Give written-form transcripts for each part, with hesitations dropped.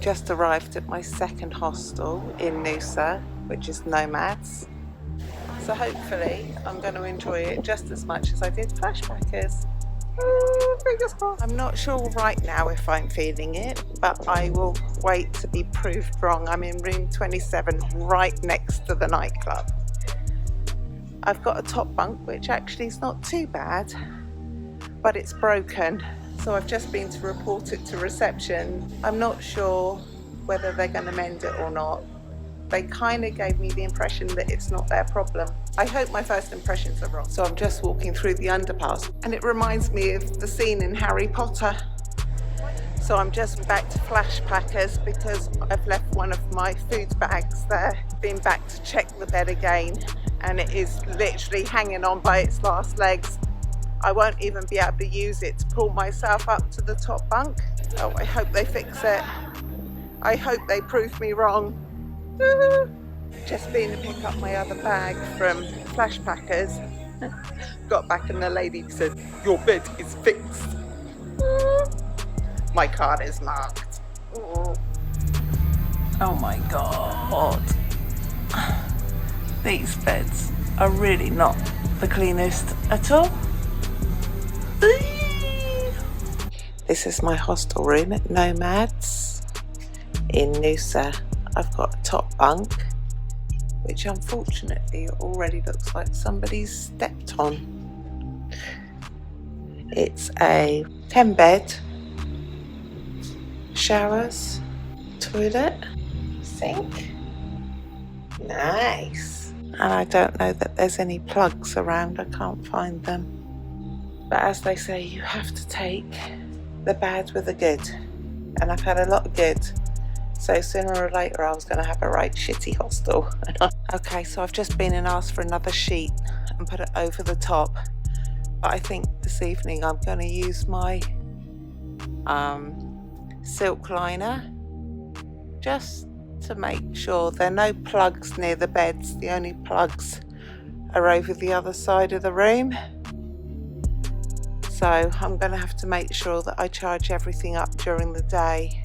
just arrived at my second hostel in Noosa, which is Nomads. So hopefully I'm going to enjoy it just as much as I did Flashbackers. Fingers crossed. I'm not sure right now if I'm feeling it, but I will wait to be proved wrong. I'm in room 27, right next to the nightclub. I've got a top bunk, which actually is not too bad, but it's broken. So I've just been to report it to reception. I'm not sure whether they're going to mend it or not. They kind of gave me the impression that it's not their problem. I hope my first impressions are wrong. So I'm just walking through the underpass, and it reminds me of the scene in Harry Potter. So I'm just back to Flashpackers because I've left one of my food bags there. Been back to check the bed again, and it is literally hanging on by its last legs. I won't even be able to use it to pull myself up to the top bunk. Oh, I hope they fix it. I hope they prove me wrong. Just been to pick up my other bag from Flashpackers. Got back and the lady said, "Your bed is fixed." My card is marked. Oh my god. These beds are really not the cleanest at all. This is my hostel room at Nomads in Noosa. I've got a top bunk, which unfortunately already looks like somebody's stepped on. It's a 10 bed, showers, toilet, sink. Nice. And I don't know that there's any plugs around, I can't find them. But as they say, you have to take the bad with the good. And I've had a lot of good. So sooner or later I was going to have a right shitty hostel. Okay, so I've just been and asked for another sheet and put it over the top. But I think this evening I'm going to use my silk liner just to make sure there are no plugs near the beds. The only plugs are over the other side of the room. So I'm going to have to make sure that I charge everything up during the day.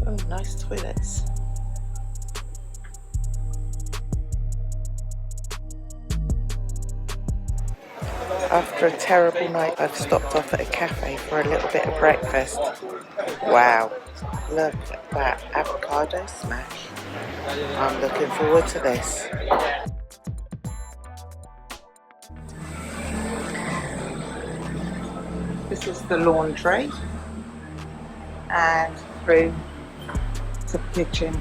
Oh, nice toilets. After a terrible night, I've stopped off at a cafe for a little bit of breakfast. Wow, look at that avocado smash. I'm looking forward to this. This is the laundry and through to the kitchen.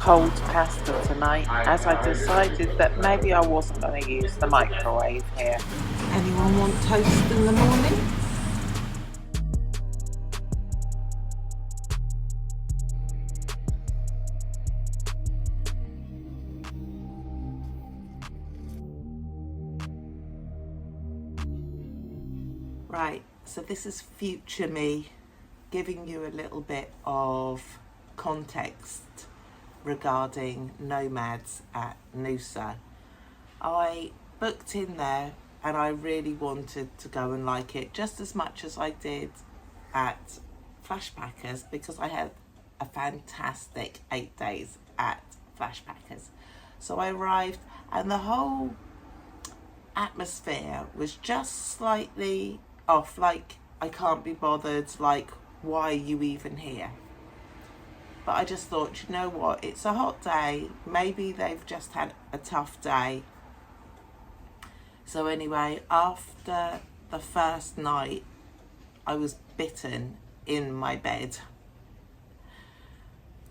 Cold pasta tonight, as I decided that maybe I wasn't going to use the microwave here. Anyone want toast in the morning? Right, so this is future me giving you a little bit of context regarding Nomads at Noosa. I booked in there and I really wanted to go and like it just as much as I did at Flashpackers because I had a fantastic 8 days at Flashpackers. So I arrived and the whole atmosphere was just slightly off, like I can't be bothered, like why are you even here? But I just thought, you know what, it's a hot day, maybe they've just had a tough day. So anyway, after the first night, I was bitten in my bed.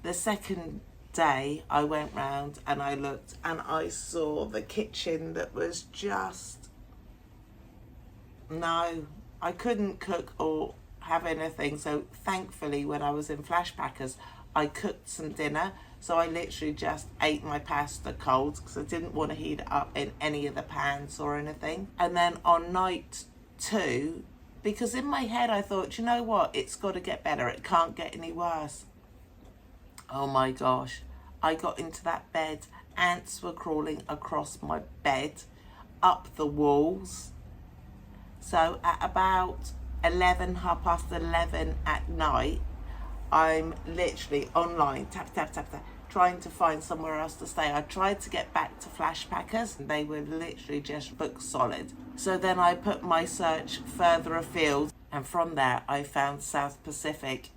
The second day, I went round and I looked and I saw the kitchen that was just, no, I couldn't cook or have anything. So thankfully, when I was in Flashpackers, I cooked some dinner, so I literally just ate my pasta cold because I didn't want to heat it up in any of the pans or anything. And then on night 2, because in my head I thought, you know what, it's got to get better, it can't get any worse. Oh my gosh, I got into that bed, ants were crawling across my bed, up the walls. So at about 11, 11:30 at night, I'm literally online, tap, tap, tap, tap, trying to find somewhere else to stay. I tried to get back to Flashpackers and they were literally just booked solid. So then I put my search further afield, and from there I found South Pacific.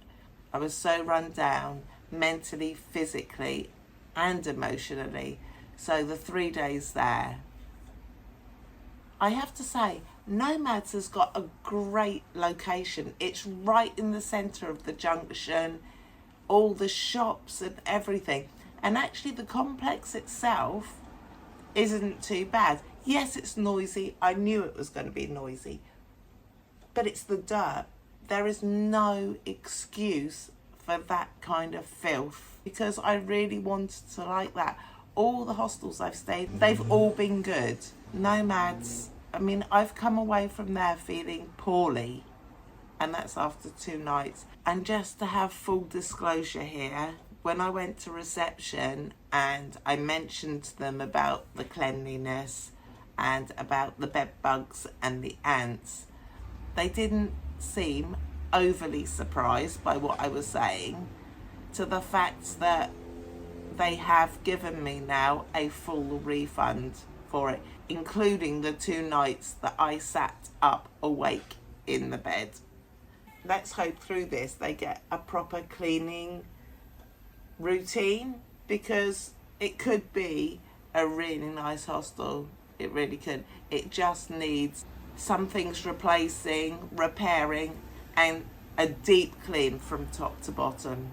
I was so run down mentally, physically and emotionally. So the 3 days there, I have to say, Nomads has got a great location. It's right in the centre of the junction, all the shops and everything. And actually the complex itself isn't too bad. Yes, it's noisy. I knew it was going to be noisy. But it's the dirt. There is no excuse for that kind of filth, because I really wanted to like that. All the hostels I've stayed, they've all been good. Nomads, I mean, I've come away from there feeling poorly, and that's after 2 nights. And just to have full disclosure here, when I went to reception and I mentioned to them about the cleanliness and about the bed bugs and the ants, they didn't seem overly surprised by what I was saying, to the fact that they have given me now a full refund for it, including the 2 nights that I sat up awake in the bed. Let's hope through this they get a proper cleaning routine, because it could be a really nice hostel. It really could. It just needs some things replacing, repairing, and a deep clean from top to bottom.